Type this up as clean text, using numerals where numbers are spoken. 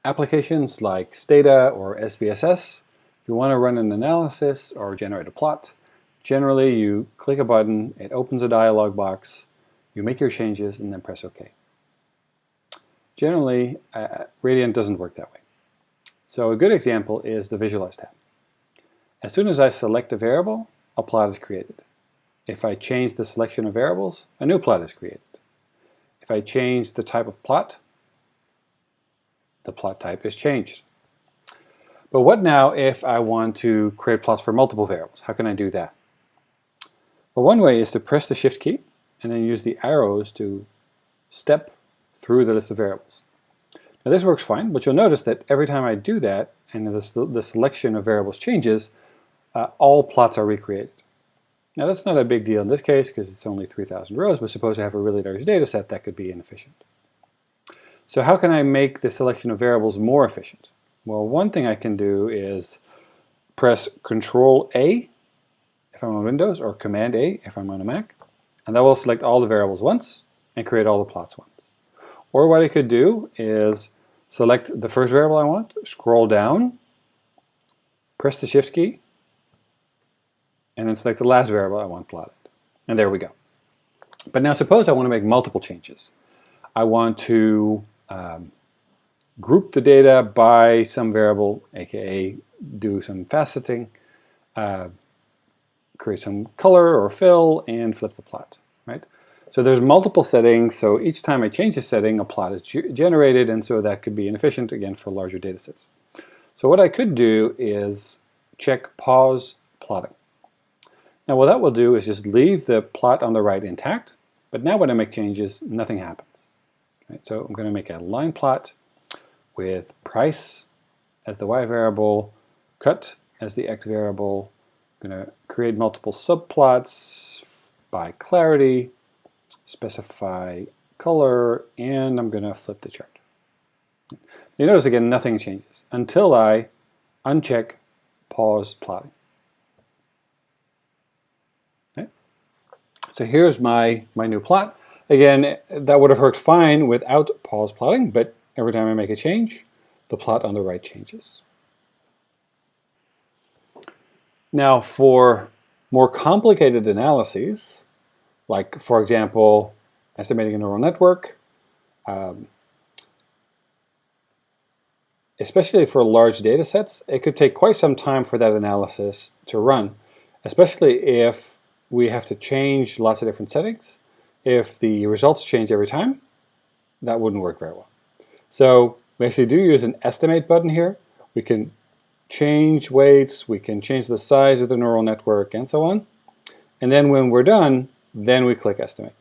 Applications like Stata or SPSS, if you want to run an analysis or generate a plot, generally you click a button, it opens a dialog box, you make your changes, and then press OK. Generally, Radiant doesn't work that way. So a good example is the Visualize tab. As soon as I select a variable, a plot is created. If I change the selection of variables, a new plot is created. If I change the type of plot, the plot type is changed. But what now if I want to create plots for multiple variables? How can I do that? Well, one way is to press the Shift key and then use the arrows to step through the list of variables. Now this works fine, but you'll notice that every time I do that and the selection of variables changes, all plots are recreated. Now that's not a big deal in this case because it's only 3,000 rows, but suppose I have a really large data set, that could be inefficient. So how can I make the selection of variables more efficient? Well, one thing I can do is press Control-A if I'm on Windows or Command-A if I'm on a Mac, and that will select all the variables once and create all the plots once. Or what I could do is select the first variable I want, scroll down, press the Shift key, and then select the last variable I want plotted. And there we go. But now suppose I want to make multiple changes. I want to group the data by some variable, aka do some faceting, create some color or fill, and flip the plot, right? So there's multiple settings, so each time I change a setting, a plot is generated, and so that could be inefficient, again, for larger data sets. So what I could do is check Pause Plotting. Now what that will do is just leave the plot on the right intact, but now when I make changes, nothing happens. Right? So I'm going to make a line plot with price as the y variable, cut as the x variable. I'm going to create multiple subplots by clarity, specify color, and I'm going to flip the chart. You notice again nothing changes until I uncheck Pause Plotting. Okay. So here's my new plot. Again, that would have worked fine without Pause Plotting, but every time I make a change, the plot on the right changes. Now for more complicated analyses, like for example, estimating a neural network, especially for large data sets, it could take quite some time for that analysis to run, especially if we have to change lots of different settings. If the results change every time, that wouldn't work very well. So we actually do use an estimate button here. We can change weights, we can change the size of the neural network, and so on. And then when we're done, then we click estimate.